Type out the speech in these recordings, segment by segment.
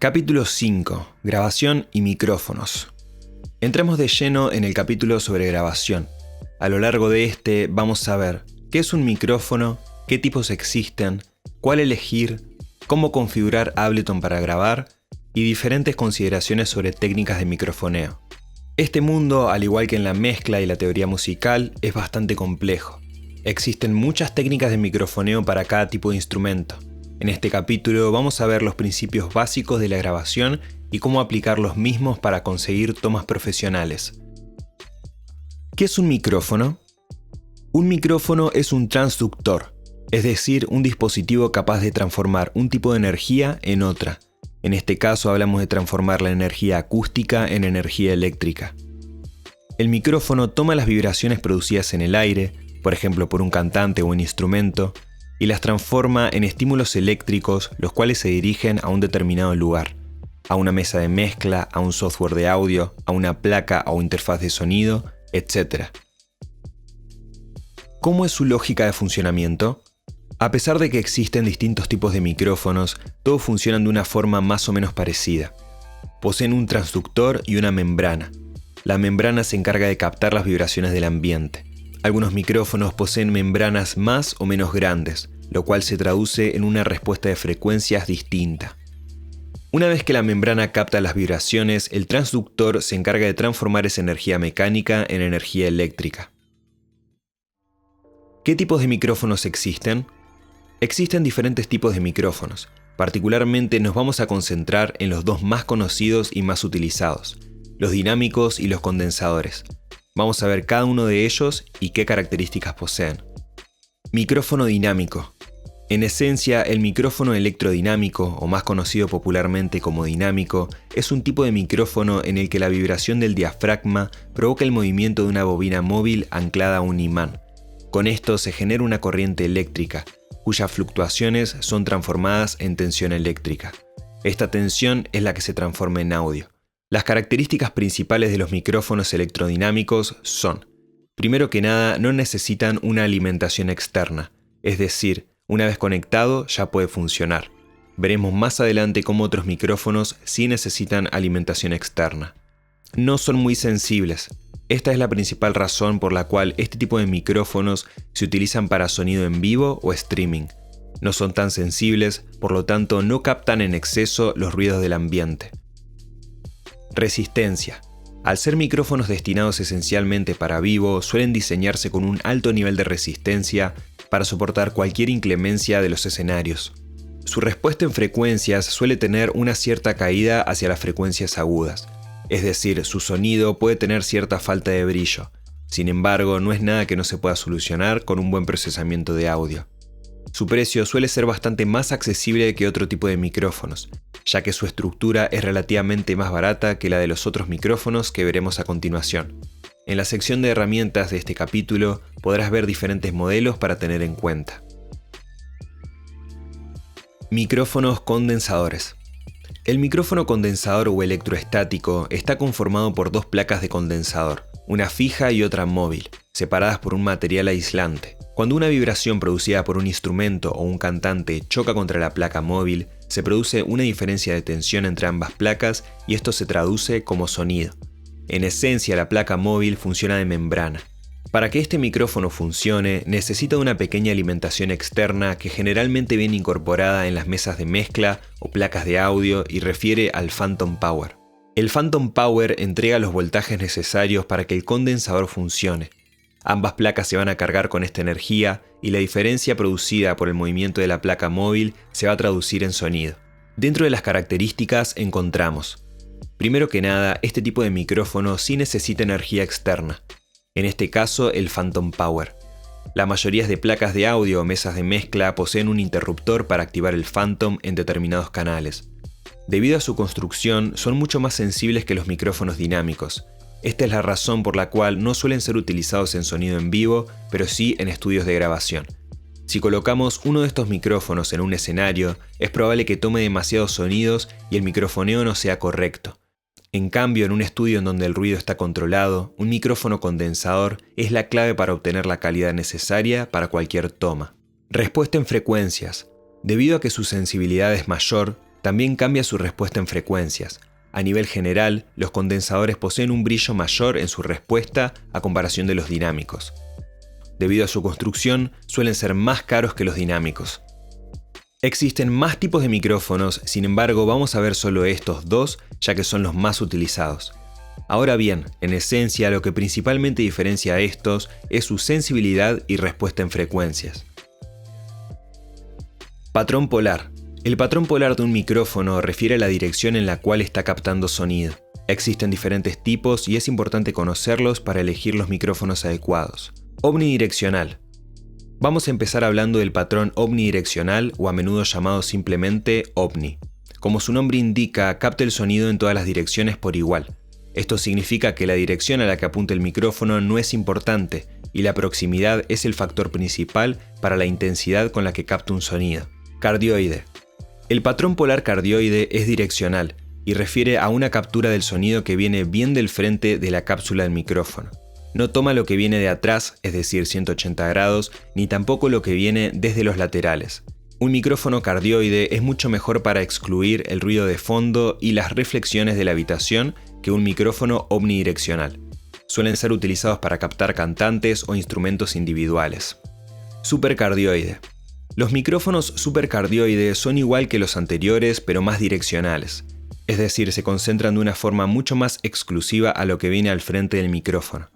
Capítulo 5. Grabación y micrófonos. Entremos de lleno en el capítulo sobre grabación. A lo largo de este vamos a ver qué es un micrófono, qué tipos existen, cuál elegir, cómo configurar Ableton para grabar y diferentes consideraciones sobre técnicas de microfoneo. Este mundo, al igual que en la mezcla y la teoría musical, es bastante complejo. Existen muchas técnicas de microfoneo para cada tipo de instrumento. En este capítulo vamos a ver los principios básicos de la grabación y cómo aplicar los mismos para conseguir tomas profesionales. ¿Qué es un micrófono? Un micrófono es un transductor, es decir, un dispositivo capaz de transformar un tipo de energía en otra. En este caso hablamos de transformar la energía acústica en energía eléctrica. El micrófono toma las vibraciones producidas en el aire, por ejemplo por un cantante o un instrumento, y las transforma en estímulos eléctricos, los cuales se dirigen a un determinado lugar, a una mesa de mezcla, a un software de audio, a una placa o interfaz de sonido, etc. ¿Cómo es su lógica de funcionamiento? A pesar de que existen distintos tipos de micrófonos, todos funcionan de una forma más o menos parecida. Poseen un transductor y una membrana. La membrana se encarga de captar las vibraciones del ambiente. Algunos micrófonos poseen membranas más o menos grandes, lo cual se traduce en una respuesta de frecuencias distinta. Una vez que la membrana capta las vibraciones, el transductor se encarga de transformar esa energía mecánica en energía eléctrica. ¿Qué tipos de micrófonos existen? Existen diferentes tipos de micrófonos. Particularmente nos vamos a concentrar en los dos más conocidos y más utilizados, los dinámicos y los condensadores. Vamos a ver cada uno de ellos y qué características poseen. Micrófono dinámico. En esencia, el micrófono electrodinámico, o más conocido popularmente como dinámico, es un tipo de micrófono en el que la vibración del diafragma provoca el movimiento de una bobina móvil anclada a un imán. Con esto se genera una corriente eléctrica, cuyas fluctuaciones son transformadas en tensión eléctrica. Esta tensión es la que se transforma en audio. Las características principales de los micrófonos electrodinámicos son: primero que nada, no necesitan una alimentación externa, es decir, una vez conectado ya puede funcionar. Veremos más adelante cómo otros micrófonos sí necesitan alimentación externa. No son muy sensibles. Esta es la principal razón por la cual este tipo de micrófonos se utilizan para sonido en vivo o streaming. No son tan sensibles, por lo tanto no captan en exceso los ruidos del ambiente. Resistencia. Al ser micrófonos destinados esencialmente para vivo, suelen diseñarse con un alto nivel de resistencia para soportar cualquier inclemencia de los escenarios. Su respuesta en frecuencias suele tener una cierta caída hacia las frecuencias agudas, es decir, su sonido puede tener cierta falta de brillo. Sin embargo, no es nada que no se pueda solucionar con un buen procesamiento de audio. Su precio suele ser bastante más accesible que otro tipo de micrófonos, ya que su estructura es relativamente más barata que la de los otros micrófonos que veremos a continuación. En la sección de herramientas de este capítulo podrás ver diferentes modelos para tener en cuenta. Micrófonos condensadores. El micrófono condensador o electroestático está conformado por dos placas de condensador, una fija y otra móvil, separadas por un material aislante. Cuando una vibración producida por un instrumento o un cantante choca contra la placa móvil, se produce una diferencia de tensión entre ambas placas y esto se traduce como sonido. En esencia, la placa móvil funciona de membrana. Para que este micrófono funcione, necesita de una pequeña alimentación externa que generalmente viene incorporada en las mesas de mezcla o placas de audio y refiere al Phantom Power. El Phantom Power entrega los voltajes necesarios para que el condensador funcione. Ambas placas se van a cargar con esta energía y la diferencia producida por el movimiento de la placa móvil se va a traducir en sonido. Dentro de las características encontramos: primero que nada, este tipo de micrófono sí necesita energía externa. En este caso, el Phantom Power. La mayoría de placas de audio o mesas de mezcla poseen un interruptor para activar el Phantom en determinados canales. Debido a su construcción, son mucho más sensibles que los micrófonos dinámicos. Esta es la razón por la cual no suelen ser utilizados en sonido en vivo, pero sí en estudios de grabación. Si colocamos uno de estos micrófonos en un escenario, es probable que tome demasiados sonidos y el microfoneo no sea correcto. En cambio, en un estudio en donde el ruido está controlado, un micrófono condensador es la clave para obtener la calidad necesaria para cualquier toma. Respuesta en frecuencias. Debido a que su sensibilidad es mayor, También cambia su respuesta en frecuencias. A nivel general, los condensadores poseen un brillo mayor en su respuesta a comparación de los dinámicos. Debido a su construcción, suelen ser más caros que los dinámicos. Existen más tipos de micrófonos, sin embargo vamos a ver solo estos dos, ya que son los más utilizados. Ahora bien, en esencia lo que principalmente diferencia a estos es su sensibilidad y respuesta en frecuencias. Patrón polar. El patrón polar de un micrófono refiere a la dirección en la cual está captando sonido. Existen diferentes tipos y es importante conocerlos para elegir los micrófonos adecuados. Omnidireccional. Vamos a empezar hablando del patrón omnidireccional, o a menudo llamado simplemente OVNI. Como su nombre indica, capta el sonido en todas las direcciones por igual. Esto significa que la dirección a la que apunta el micrófono no es importante, y la proximidad es el factor principal para la intensidad con la que capta un sonido. Cardioide. El patrón polar cardioide es direccional, y refiere a una captura del sonido que viene bien del frente de la cápsula del micrófono. No toma lo que viene de atrás, es decir 180 grados, ni tampoco lo que viene desde los laterales. Un micrófono cardioide es mucho mejor para excluir el ruido de fondo y las reflexiones de la habitación que un micrófono omnidireccional. Suelen ser utilizados para captar cantantes o instrumentos individuales. Supercardioide. Los micrófonos supercardioides son igual que los anteriores, pero más direccionales. Es decir, se concentran de una forma mucho más exclusiva a lo que viene al frente del micrófono.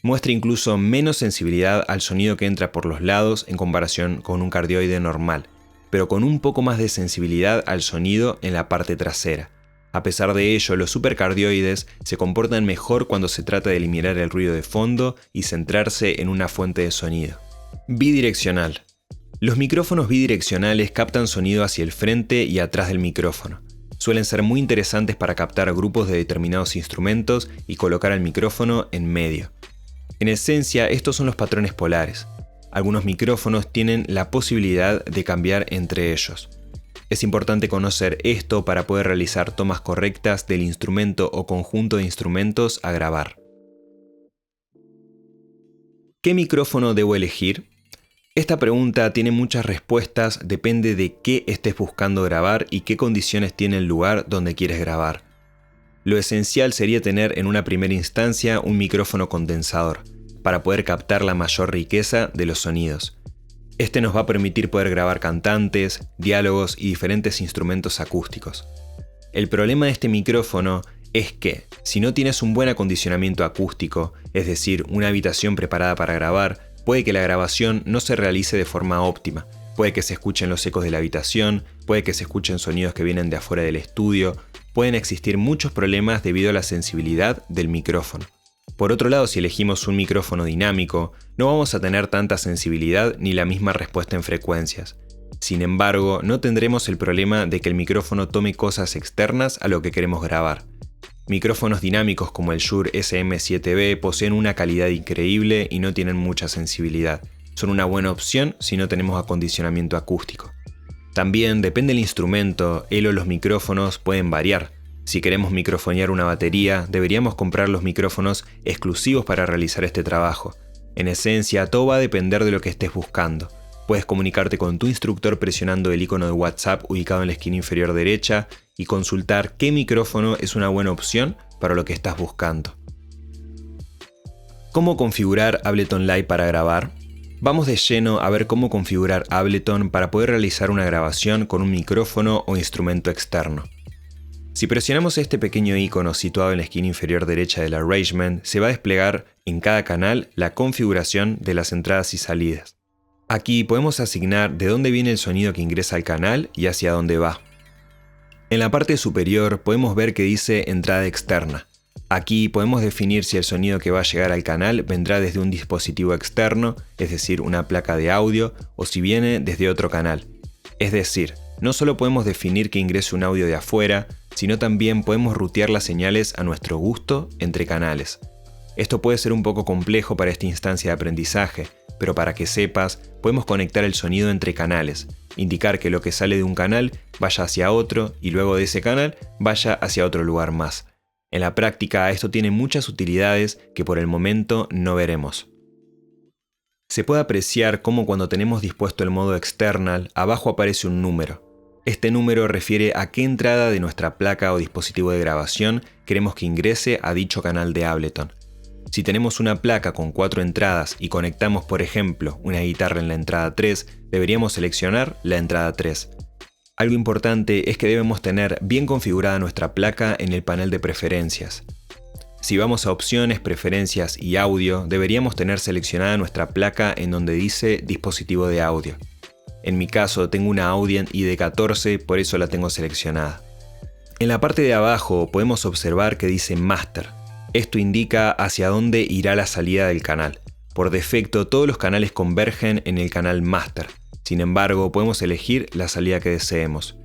Muestra incluso menos sensibilidad al sonido que entra por los lados en comparación con un cardioide normal, pero con un poco más de sensibilidad al sonido en la parte trasera. A pesar de ello, los supercardioides se comportan mejor cuando se trata de eliminar el ruido de fondo y centrarse en una fuente de sonido. Bidireccional. Los micrófonos bidireccionales captan sonido hacia el frente y atrás del micrófono. Suelen ser muy interesantes para captar grupos de determinados instrumentos y colocar el micrófono en medio. En esencia, estos son los patrones polares. Algunos micrófonos tienen la posibilidad de cambiar entre ellos. Es importante conocer esto para poder realizar tomas correctas del instrumento o conjunto de instrumentos a grabar. ¿Qué micrófono debo elegir? Esta pregunta tiene muchas respuestas, depende de qué estés buscando grabar y qué condiciones tiene el lugar donde quieres grabar. Lo esencial sería tener en una primera instancia un micrófono condensador, para poder captar la mayor riqueza de los sonidos. Este nos va a permitir poder grabar cantantes, diálogos y diferentes instrumentos acústicos. El problema de este micrófono es que, si no tienes un buen acondicionamiento acústico, es decir, una habitación preparada para grabar, puede que la grabación no se realice de forma óptima. Puede que se escuchen los ecos de la habitación, puede que se escuchen sonidos que vienen de afuera del estudio, pueden existir muchos problemas debido a la sensibilidad del micrófono. Por otro lado, si elegimos un micrófono dinámico, no vamos a tener tanta sensibilidad ni la misma respuesta en frecuencias. Sin embargo, no tendremos el problema de que el micrófono tome cosas externas a lo que queremos grabar. Micrófonos dinámicos como el Shure SM7B poseen una calidad increíble y no tienen mucha sensibilidad. Son una buena opción si no tenemos acondicionamiento acústico. También depende del instrumento, el o los micrófonos pueden variar. Si queremos microfonear una batería, deberíamos comprar los micrófonos exclusivos para realizar este trabajo. En esencia, todo va a depender de lo que estés buscando. Puedes comunicarte con tu instructor presionando el icono de WhatsApp ubicado en la esquina inferior derecha y consultar qué micrófono es una buena opción para lo que estás buscando. ¿Cómo configurar Ableton Live para grabar? Vamos de lleno a ver cómo configurar Ableton para poder realizar una grabación con un micrófono o instrumento externo. Si presionamos este pequeño icono situado en la esquina inferior derecha del Arrangement, se va a desplegar en cada canal la configuración de las entradas y salidas. Aquí podemos asignar de dónde viene el sonido que ingresa al canal y hacia dónde va. En la parte superior podemos ver que dice entrada externa. Aquí podemos definir si el sonido que va a llegar al canal vendrá desde un dispositivo externo, es decir, una placa de audio, o si viene desde otro canal. Es decir, no solo podemos definir que ingrese un audio de afuera, sino también podemos rutear las señales a nuestro gusto entre canales. Esto puede ser un poco complejo para esta instancia de aprendizaje, pero para que sepas, podemos conectar el sonido entre canales, indicar que lo que sale de un canal vaya hacia otro y luego de ese canal vaya hacia otro lugar más. En la práctica esto tiene muchas utilidades que por el momento no veremos. Se puede apreciar cómo cuando tenemos dispuesto el modo external, abajo aparece un número. Este número refiere a qué entrada de nuestra placa o dispositivo de grabación queremos que ingrese a dicho canal de Ableton. Si tenemos una placa con 4 entradas y conectamos, por ejemplo, una guitarra en la entrada 3, deberíamos seleccionar la entrada 3. Algo importante es que debemos tener bien configurada nuestra placa en el panel de preferencias. Si vamos a opciones, preferencias y audio, deberíamos tener seleccionada nuestra placa en donde dice dispositivo de audio. En mi caso tengo una Audient ID14, por eso la tengo seleccionada. En la parte de abajo podemos observar que dice Master. Esto indica hacia dónde irá la salida del canal. Por defecto todos los canales convergen en el canal Master. Sin embargo, podemos elegir la salida que deseemos.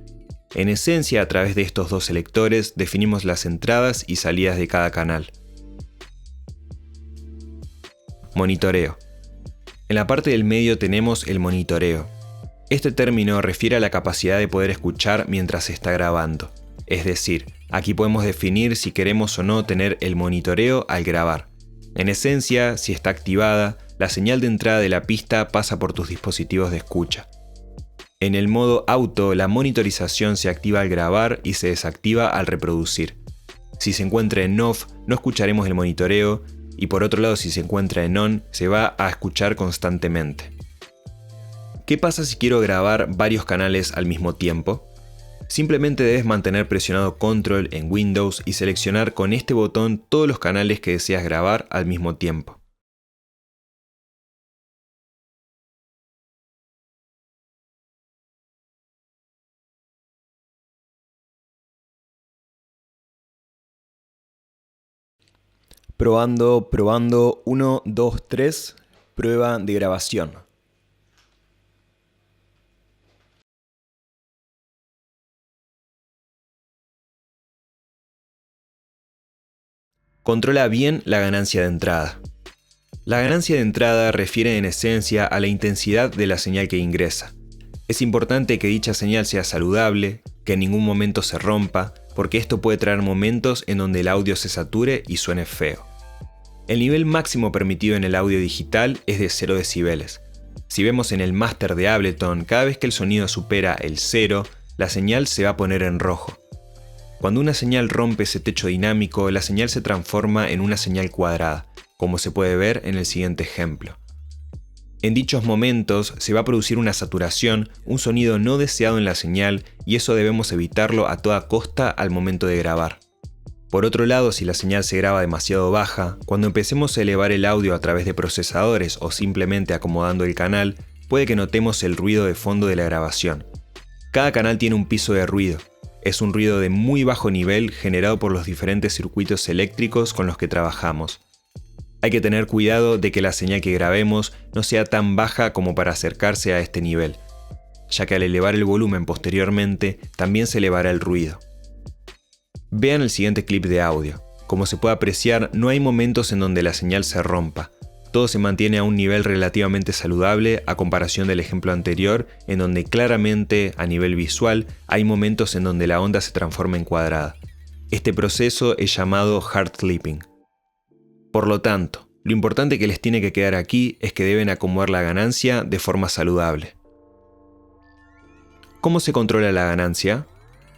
En esencia, a través de estos dos selectores definimos las entradas y salidas de cada canal. Monitoreo. En la parte del medio tenemos el monitoreo. Este término refiere a la capacidad de poder escuchar mientras se está grabando. Es decir, aquí podemos definir si queremos o no tener el monitoreo al grabar. En esencia, si está activada, la señal de entrada de la pista pasa por tus dispositivos de escucha. En el modo auto, la monitorización se activa al grabar y se desactiva al reproducir. Si se encuentra en off, no escucharemos el monitoreo, y por otro lado, si se encuentra en on, se va a escuchar constantemente. ¿Qué pasa si quiero grabar varios canales al mismo tiempo? Simplemente debes mantener presionado Control en Windows y seleccionar con este botón todos los canales que deseas grabar al mismo tiempo. Probando, 1, 2, 3, prueba de grabación. Controla bien la ganancia de entrada. La ganancia de entrada refiere en esencia a la intensidad de la señal que ingresa. Es importante que dicha señal sea saludable, que en ningún momento se rompa, porque esto puede traer momentos en donde el audio se sature y suene feo. El nivel máximo permitido en el audio digital es de 0 decibeles. Si vemos en el máster de Ableton, cada vez que el sonido supera el 0, la señal se va a poner en rojo. Cuando una señal rompe ese techo dinámico, la señal se transforma en una señal cuadrada, como se puede ver en el siguiente ejemplo. En dichos momentos se va a producir una saturación, un sonido no deseado en la señal, y eso debemos evitarlo a toda costa al momento de grabar. Por otro lado, si la señal se graba demasiado baja, cuando empecemos a elevar el audio a través de procesadores o simplemente acomodando el canal, puede que notemos el ruido de fondo de la grabación. Cada canal tiene un piso de ruido. Es un ruido de muy bajo nivel generado por los diferentes circuitos eléctricos con los que trabajamos. Hay que tener cuidado de que la señal que grabemos no sea tan baja como para acercarse a este nivel, ya que al elevar el volumen posteriormente también se elevará el ruido. Vean el siguiente clip de audio. Como se puede apreciar, no hay momentos en donde la señal se rompa. Todo se mantiene a un nivel relativamente saludable a comparación del ejemplo anterior, en donde claramente, a nivel visual, hay momentos en donde la onda se transforma en cuadrada. Este proceso es llamado hard clipping. Por lo tanto, lo importante que les tiene que quedar aquí es que deben acomodar la ganancia de forma saludable. ¿Cómo se controla la ganancia?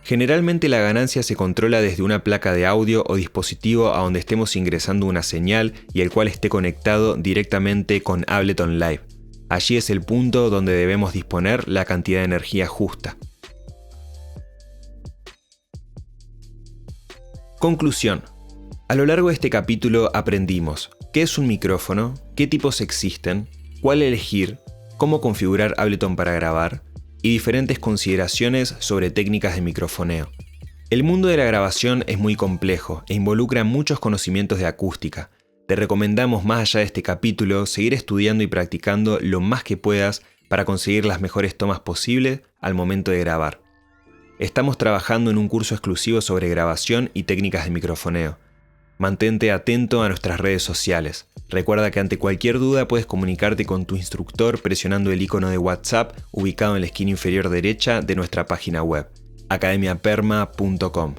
Generalmente la ganancia se controla desde una placa de audio o dispositivo a donde estemos ingresando una señal y el cual esté conectado directamente con Ableton Live. Allí es el punto donde debemos disponer la cantidad de energía justa. Conclusión. A lo largo de este capítulo aprendimos qué es un micrófono, qué tipos existen, cuál elegir, cómo configurar Ableton para grabar, y diferentes consideraciones sobre técnicas de microfoneo. El mundo de la grabación es muy complejo e involucra muchos conocimientos de acústica. Te recomendamos, más allá de este capítulo, seguir estudiando y practicando lo más que puedas para conseguir las mejores tomas posibles al momento de grabar. Estamos trabajando en un curso exclusivo sobre grabación y técnicas de microfoneo. Mantente atento a nuestras redes sociales. Recuerda que ante cualquier duda puedes comunicarte con tu instructor presionando el icono de WhatsApp ubicado en la esquina inferior derecha de nuestra página web, academiaperma.com.